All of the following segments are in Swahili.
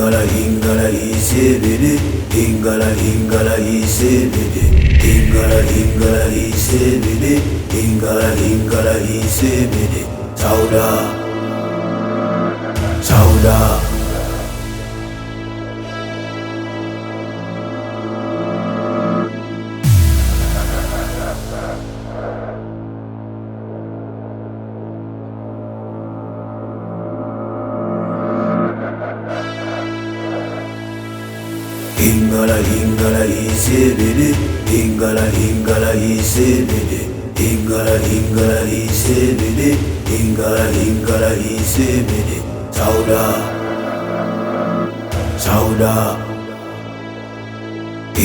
Ingala ingala isebede, ingala ingala isebede, ingala ingala isebede, ingala ingala isebede. Sauda, sauda. Ingala ingala isebede, ingala ingala isebede, ingala ingala isebede, ingala ingala isebede. Sauda, sauda.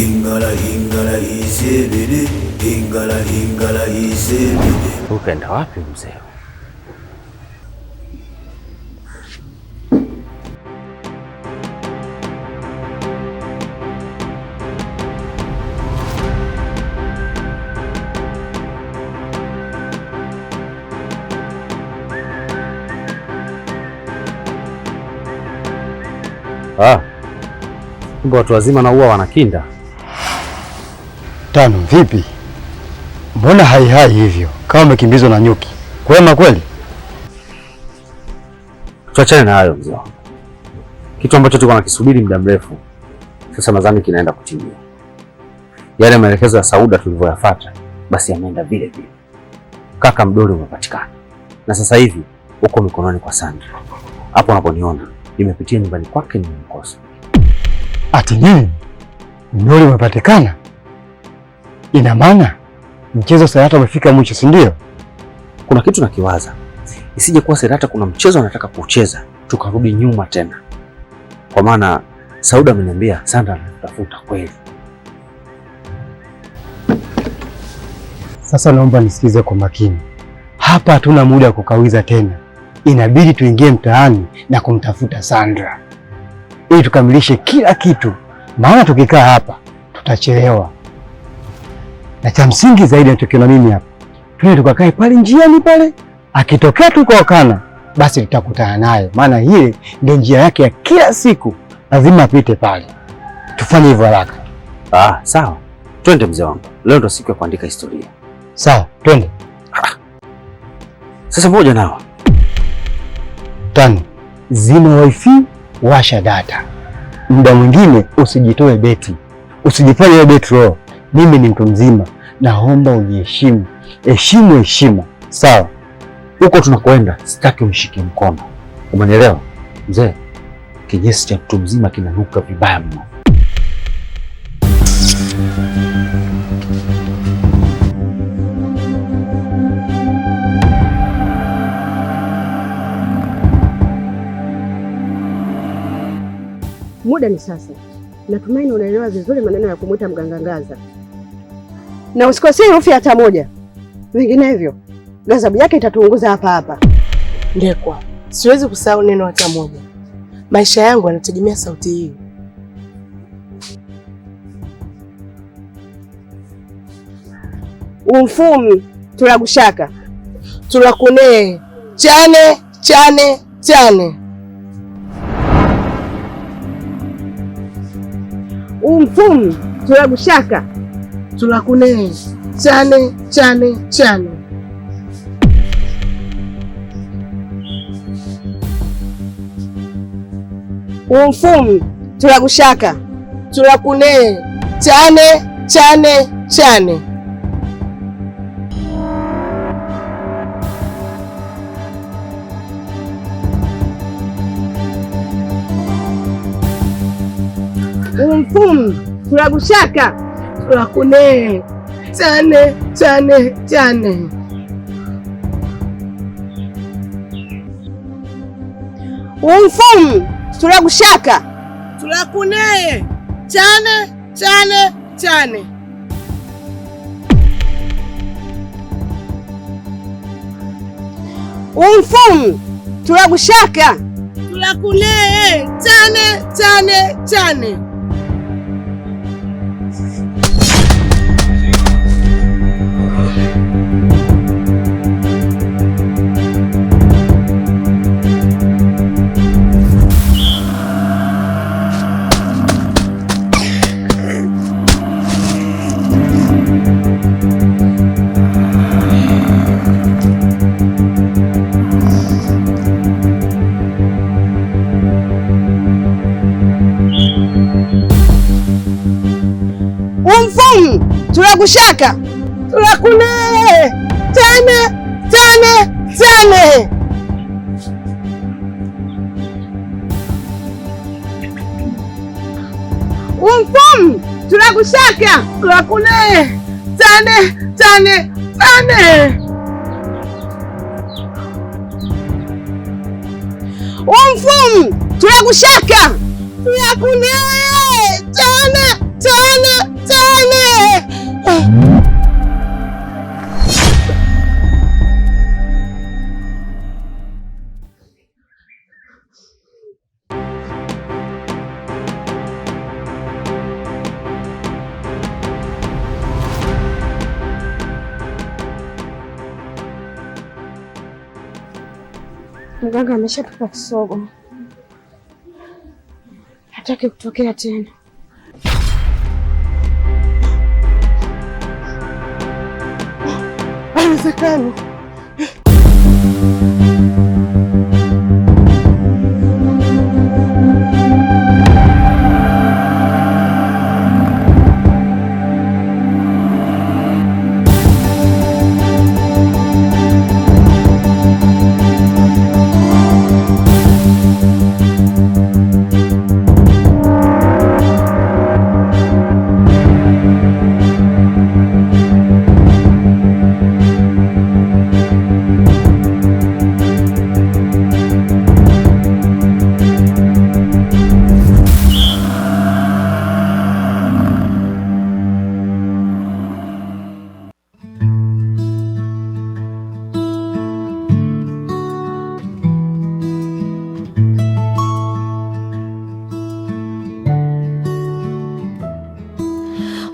Ingala ingala isebede, ingala ingala isebede. Ukaenda wapi mzee? Kumbe watu wazima na huwa wanakinda. Tano, vipi? Mbona hai hivyo? Kama umekimbizwa na nyuki. Kwema kweli? Tuachane na hayo mzee. Kitu ambacho tulikuwa nakisubiri muda mrefu sasa nadhani kinaenda kutimia. Yale maelekezo ya Sauda tulivyoyafuata basi yameenda vile vile. Kaka Mdoli umepatikana. Na sasa hivi uko mikononi kwa Sandra. Hapo unaponiona nimepitia nyumbani kwake nimemkosa. Ati nini? Mdoli umepatikana? Ina maana mchezo Serata umefika mwisho, si ndio? Kuna kitu nakiwaza. Isije kuwa Serata kuna mchezo anataka kucheza tukarudi nyuma tena. Kwa maana Sauda ameniambia Sandra anatafuta kweli. Sasa naomba nisikize kwa makini. Hapa hatuna muda wa kukawiza tena. Inabidi tuingie mtaani na kumtafuta Sandra ili tukamilishe kila kitu, maana tukikaa hapa tutachelewa. Na cha msingi zaidi ninachokiona mimi hapa, twende tukakae pale njiani pale, akitokea tukaokana basi tutakutana naye, maana hile ndio njia yake ya kila siku, lazima apite pale. Tufanye hivyo haraka. Sawa. Twende mzee wangu. Leo ndo siku ya kuandika historia. Sawa, twende. Sasa moja nao. Tano, zima wifi, washa data. Muda mwingine usijitoe beti. Usijifanye wewe beti roho. Mimi ni mtu mzima. Naomba uniheshimu. Heshimu heshima. Sawa. Huko tunakoenda sitaki unishike mkono. Umenielewa? Mzee, kinyesi cha mtu mzima kinanuka vibaya mno. Muda ni sasa. Natumaini unaelewa vizuri maneno ya kumwita mgangangaza. Na usikosee herufi hata moja. Vinginevyo, ghadhabu yake itatuunguza hapa hapa. Ndekwa, siwezi kusahau neno hata moja. Maisha yangu yanategemea sauti hii. Umfumi, tulagushaka. Tulakune, chane, chane, chane. Umfumi, tulagushaka. Tulakune, chane, chane, chane. Umfumi, tulagushaka. Tulakune, chane, chane, chane. Umfumi, tulagushaka. Tulakune, chane, chane, chane. Umfumi, tulagushaka. Tulakune, chane, chane, chane. Umfumi, tulagushaka. Tulakune, chane, chane, chane. Tunakushaka. Turakune. Tane. Umfum. Tunakushaka. Turakune. Tane. Umfum. Tunakushaka. Turakune. Tane. Mganga ameshatupa kisogo. Hataki kutokea tena. Haiwezekani.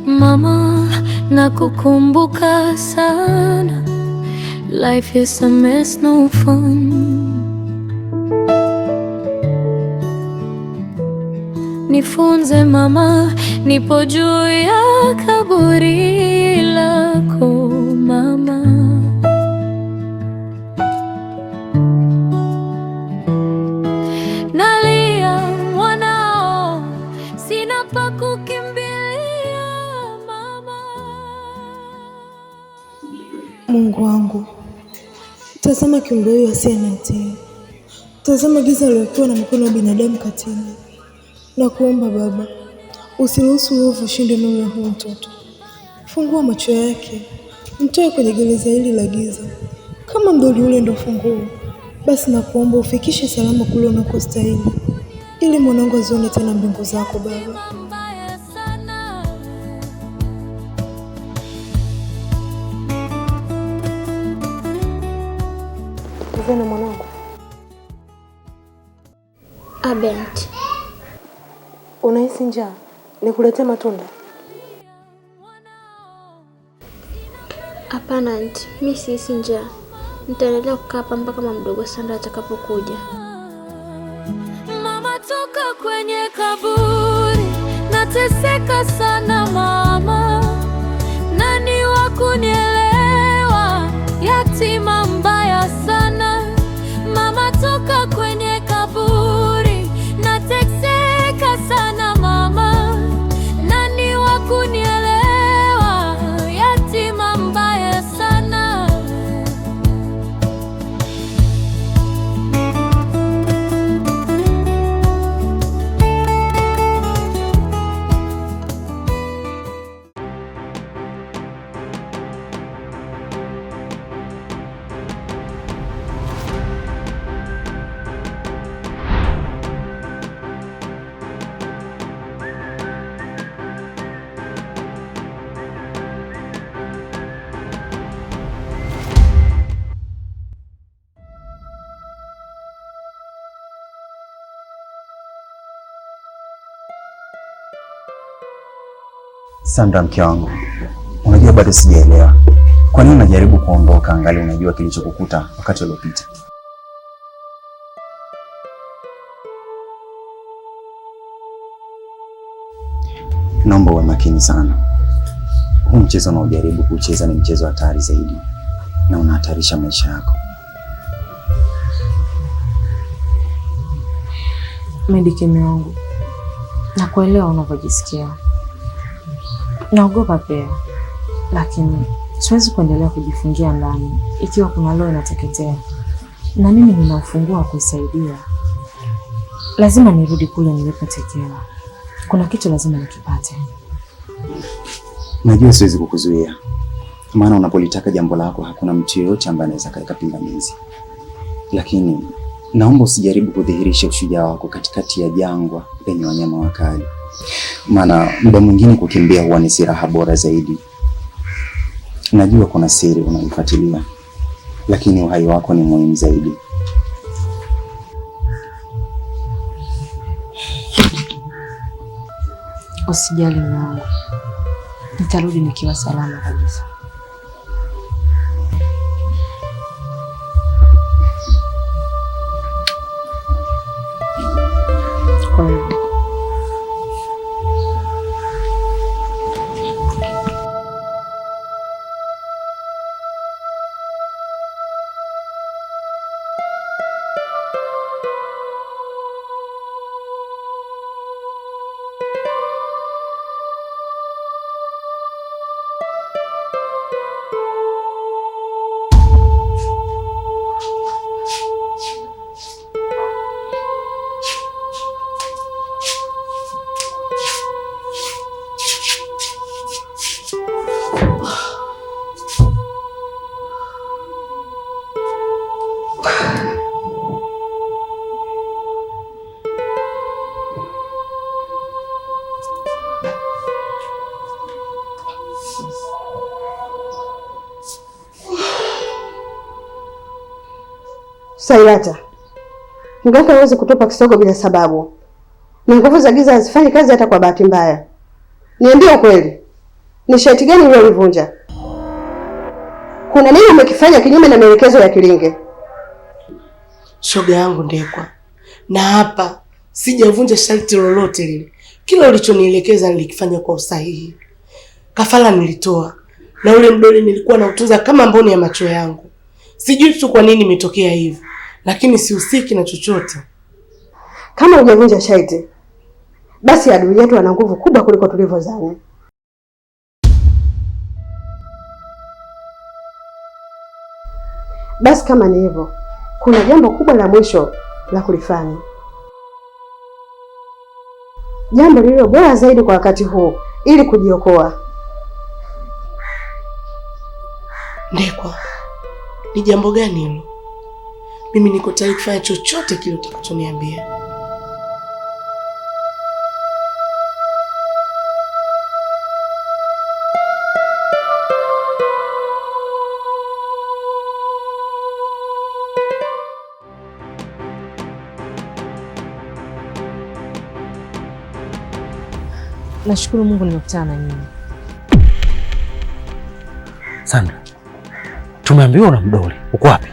Mama, nakukumbuka sana. Life is a mess, no fun. Nifunze mama, nipo juu ya kaburi lako mama. Nalia mwanao, sina pa kukimbilia mama. Mungu wangu, tazama kiumbe huyu asiye na hatia. Tazama giza aliyokuwa na mikono ya binadamu katili. Na kuomba Baba, usiruhusu uovu ushinde nuru ya huyu mtoto. Fungua macho yake, mtoe kwenye gereza hili la giza. Kama mdoli ule ndo funguo, basi na kuomba ufikishe salama kule unakostahili, ili mwanangu azione tena mbingu zako Baba. Tazama mwanangu. Abent, Unahisi njaa? Nikuletee matunda? hapana auntie, mimi sihisi njaa. Nitaendelea kukaa hapa mpaka mama mdogo Sandra atakapokuja. Mama, toka kwenye kaburi, nateseka sana mama. Nani wa kunielewa? Yatima mbaya sana. Mama, toka kwenye kaburi, nateseka sana mama. Nani wa kunielewa? Yatima mbaya sana. Sandra, mke wangu, unajua bado sijaelewa. Kwa nini unajaribu kuondoka angali unajua kilichokukuta wakati uliopita? Naomba uwe makini sana. Huu mchezo unaojaribu kucheza ni mchezo hatari zaidi na unahatarisha maisha yako. Medikeme wangu, nakuelewa unavyojisikia. Naogopa pia, lakini siwezi kuendelea kujifungia ndani ikiwa kuna roho inateketea, na mimi nina ufunguo wa kuisaidia. Lazima nirudi kule nilipotekea. Kuna kitu lazima nikipate. Najua siwezi kukuzuia, maana unapolitaka jambo lako hakuna mtu yeyote ambaye anaweza kaeka pingamizi, lakini naomba usijaribu kudhihirisha ushujaa wako katikati ya jangwa lenye wanyama wakali, maana muda mwingine kukimbia huwa ni silaha bora zaidi. Najua kuna siri unaifuatilia, lakini uhai wako ni muhimu zaidi. Usijali mwanangu, nitarudi nikiwa salama kabisa. Kwa hiyo Sailata, mganga hawezi kutupa kisogo bila sababu, na nguvu za giza hazifanyi kazi hata kwa bahati mbaya. Niambie ukweli, ni sharti gani ulilolivunja? Kuna nini umekifanya kinyume na maelekezo ya Kilinge? Shoga yangu Ndekwa, na hapa sijavunja sharti lolote lile. Kila ulichonielekeza nilikifanya kwa usahihi. Kafara nilitoa, na ule mdoli nilikuwa nautunza kama mboni ya macho yangu. Sijui tu kwa nini imetokea hivi, lakini sihusiki na chochote. Kama hujavunja sharti, basi adui yetu ana nguvu kubwa kuliko tulivyodhani. Basi kama ni hivyo, kuna jambo kubwa la mwisho la kulifanya. Jambo lililo bora zaidi kwa wakati huu ili kujiokoa. Ndekwa, ni jambo gani hilo? Mimi niko tayari kufanya chochote kile utakachoniambia. Nashukuru Mungu nimekutana na nyinyi. Sandra, tumeambiwa na mdoli. Uko wapi?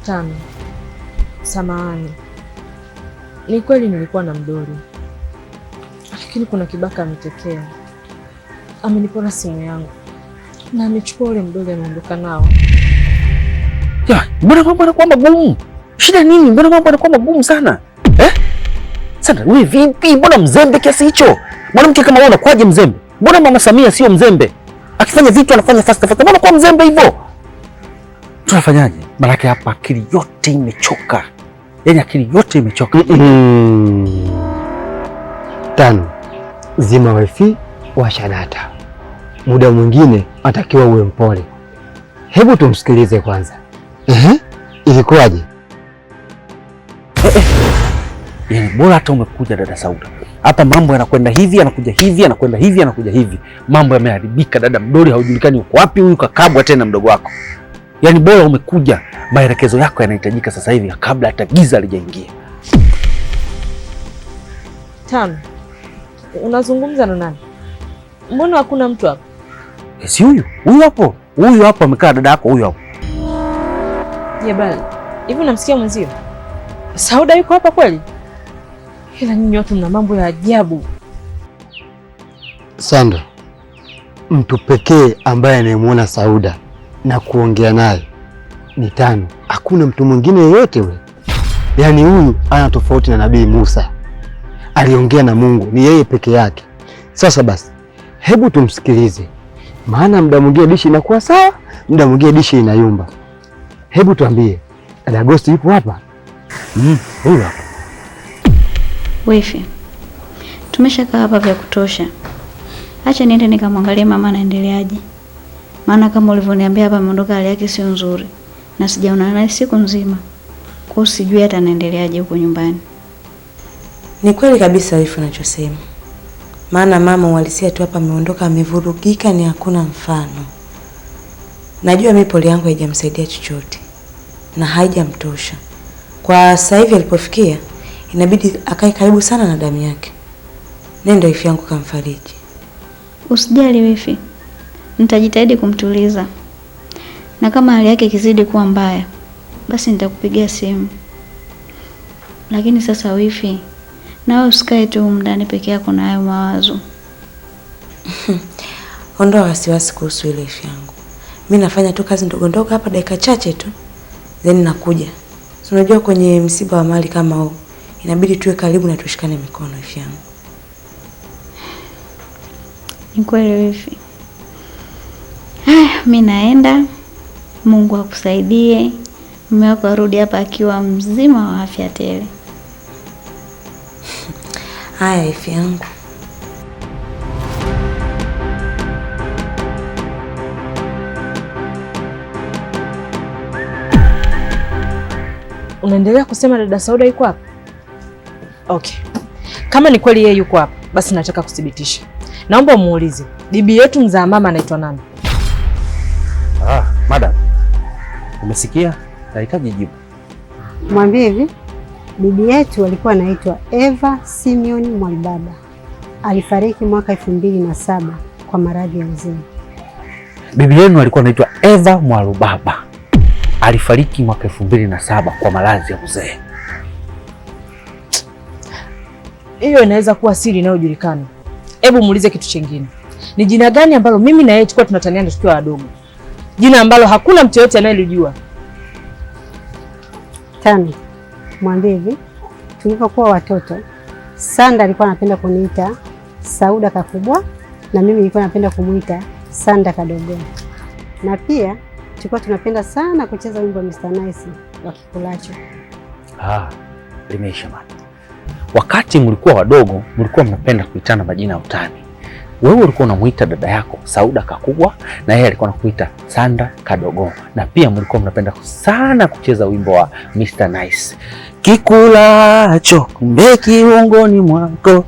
Tano, samahani. Ni kweli nilikuwa na mdoli, lakini kuna kibaka ametokea. Amenipora simu yangu na amechukua ule mdoli, ameondoka nao. Ya, mbona mambo yanakuwa magumu? Shida nini? Mbona mambo yanakuwa magumu sana? Sandra, wewe vipi? Mbona mzembe kiasi hicho? Mwanamke kama wewe unakuwaje mzembe? Mbona Mama Samia sio mzembe? Akifanya vitu anafanya fast fast. Mbona kwa mzembe hivyo? Tunafanyaje? Maana hapa akili yote imechoka. Yaani akili yote imechoka. Tano, zima wifi, washa data. Muda mwingine atakiwa uwe mpole. Hebu tumsikilize kwanza. Ilikuwaje? Yaani bora hata umekuja dada Sauda. Hapa mambo yanakwenda hivi, yanakuja hivi, yanakwenda hivi, yanakuja hivi. Mambo yameharibika dada, mdoli haujulikani uko wapi, huyu kakabwa tena mdogo wako. Yaani bora umekuja, maelekezo yako yanahitajika sasa hivi kabla hata giza lijaingia. Tano, unazungumza na nani? Mbona hakuna mtu hapa? Si huyu. Huyu hapo. Huyu hapo amekaa dada yako huyu hapo. Jabali, hivi unamsikia mwenzio? Sauda yuko hapa kweli? Ila nyinyi watu mna mambo ya ajabu. Sandra, mtu pekee ambaye anayemuona Sauda na kuongea naye ni Tano. Hakuna mtu mwingine yeyote yule. Yaani huyu ana tofauti na Nabii Musa. aliongea na Mungu, ni yeye peke yake. Sasa basi, hebu tumsikilize, maana muda mwingine dishi inakuwa sawa, muda mwingine dishi inayumba. Hebu tuambie, dada Agosti yupo hapa? Huyu hapa. Wifi, tumeshakaa hapa vya kutosha. Acha niende nikamwangalie mama anaendeleaje. Maana kama ulivyoniambia hapa ameondoka, hali yake sio nzuri na sijaona naye siku nzima. Kwa hiyo sijui hata anaendeleaje huko nyumbani. Ni kweli kabisa wifi unachosema. Maana mama uhalisia tu hapa ameondoka amevurugika, ni hakuna mfano. Najua mimi pole yangu haijamsaidia chochote na haijamtosha. Kwa sasa hivi alipofikia inabidi akae karibu sana na damu yake. Nenda wifi yangu kamfariji. Usijali wifi. Nitajitahidi kumtuliza. Na kama hali yake ikizidi kuwa mbaya, basi nitakupigia simu. Lakini sasa wifi, na wewe usikae tu ndani peke yako na hayo mawazo. Ondoa wasiwasi kuhusu ile wifi yangu. Mimi nafanya tu kazi ndogo ndogo hapa dakika chache tu. Then nakuja. Unajua kwenye msiba wa mali kama huu, inabidi tuwe karibu na tushikane mikono wifi yangu. Ni kweli wifi. Mimi naenda. Mungu akusaidie. Mume wako arudi hapa akiwa mzima wa afya tele. Haya wifi yangu. Unaendelea kusema dada Sauda yuko hapa? Okay. Kama ni kweli yeye yuko hapa, basi nataka kuthibitisha. Naomba muulize, bibi yetu mzaa mama anaitwa nani? Madam. Umesikia? Nahitaji jibu. Mwambie hivi, bibi yetu alikuwa anaitwa Eva Simeon Mwalibaba. Alifariki mwaka 2007 kwa maradhi ya uzee. Bibi yenu alikuwa anaitwa Eva Mwalibaba. Alifariki mwaka 2007 kwa maradhi ya uzee. Hiyo inaweza kuwa siri inayojulikana. Hebu muulize kitu kingine. Ni jina gani ambalo mimi na yeye tulikuwa tunataniana tukiwa wadogo? Jina ambalo hakuna mtu yote anayelijua. Tani, mwambie hivi, tulipokuwa watoto, Sanda alikuwa anapenda kuniita Sauda Kakubwa na mimi nilikuwa napenda kumuita Sanda Kadogo. Na pia tulikuwa tunapenda sana kucheza wimbo wa Mr. Nice wa Kikulacho. Limeisha mama. Wakati mlikuwa wadogo, mlikuwa mnapenda kuitana majina ya utani. Wewe ulikuwa unamuita dada yako Sauda Kakubwa na yeye alikuwa anakuita Sanda Kadogo. Na pia mlikuwa mnapenda sana kucheza wimbo wa Mr. Nice. Kikulacho kumbe kiungoni mwako,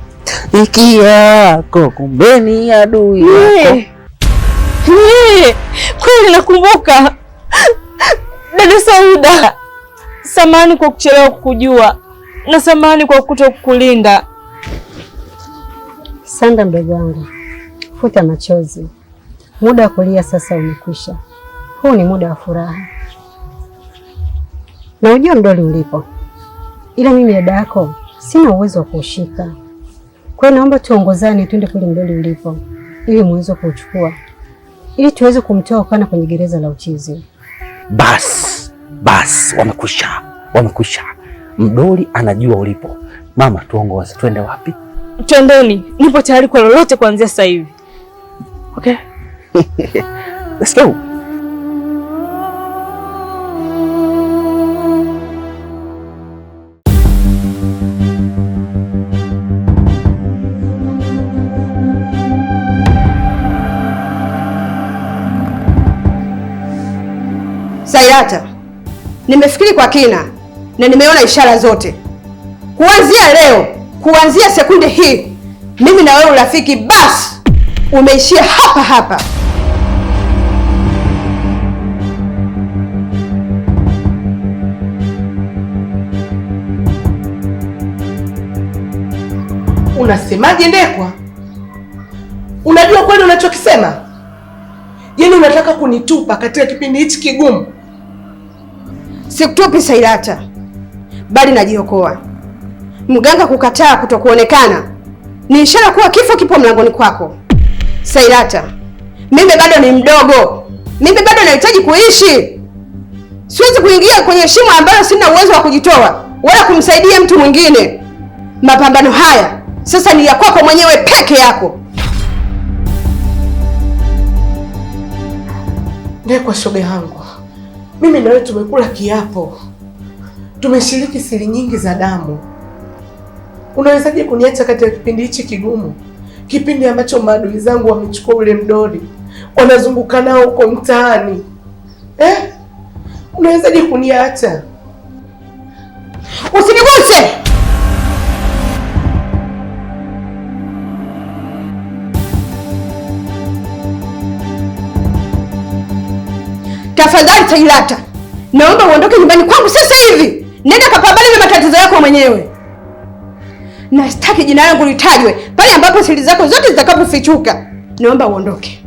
iki yako kumbe ni adui yako. Kweli nakumbuka. Dada Sauda, samahani kwa kuchelewa kukujua na samahani kwa kutokulinda. Sanda mdogo wangu, futa machozi. Muda wa kulia sasa umekwisha. Huu ni muda wa furaha. Na unajua mdoli ulipo. Ila mimi dada yako sina uwezo wa kuushika. Kwa hiyo naomba tuongozane twende kule mdoli ulipo ili muweze kuuchukua. Ili tuweze kumtoa kana kwenye gereza la uchizi. Bas, wamekwisha. Mdoli anajua ulipo. Mama, tuongoze, twende wapi? Twendeni, nipo tayari kwa lolote kuanzia sasa hivi. Okay. Let's go. Sairata, nimefikiri kwa kina na nimeona ishara zote. Kuanzia leo, kuanzia sekunde hii, mimi na wewe urafiki basi umeishia hapa hapa. Unasemaje Ndekwa? Unajua kweli unachokisema? Yaani unataka kunitupa katika kipindi hichi kigumu? Sikutupi Sairata, bali najiokoa. Mganga kukataa kutokuonekana ni ishara kuwa kifo kipo mlangoni kwako. Sairata, mimi bado ni mdogo. Mimi bado nahitaji kuishi. Siwezi kuingia kwenye shimo ambalo sina uwezo wa kujitoa wala kumsaidia mtu mwingine. Mapambano haya Sasa ni ya kwako mwenyewe peke yako. Ndekwa shoga yangu, mimi na wewe tumekula kiapo, tumeshiriki siri nyingi za damu. Unawezaje kuniacha katika kipindi hichi kigumu, kipindi ambacho maadui zangu wamechukua ule mdoli wanazunguka nao huko mtaani? Unawezaje kuniacha? Usiniguse! Tafadhali Tailata, naomba uondoke nyumbani kwangu sasa hivi. Nenda kapambane na matatizo yako mwenyewe. Na sitaki jina langu litajwe pale ambapo siri zako zote zitakapofichuka. Naomba uondoke.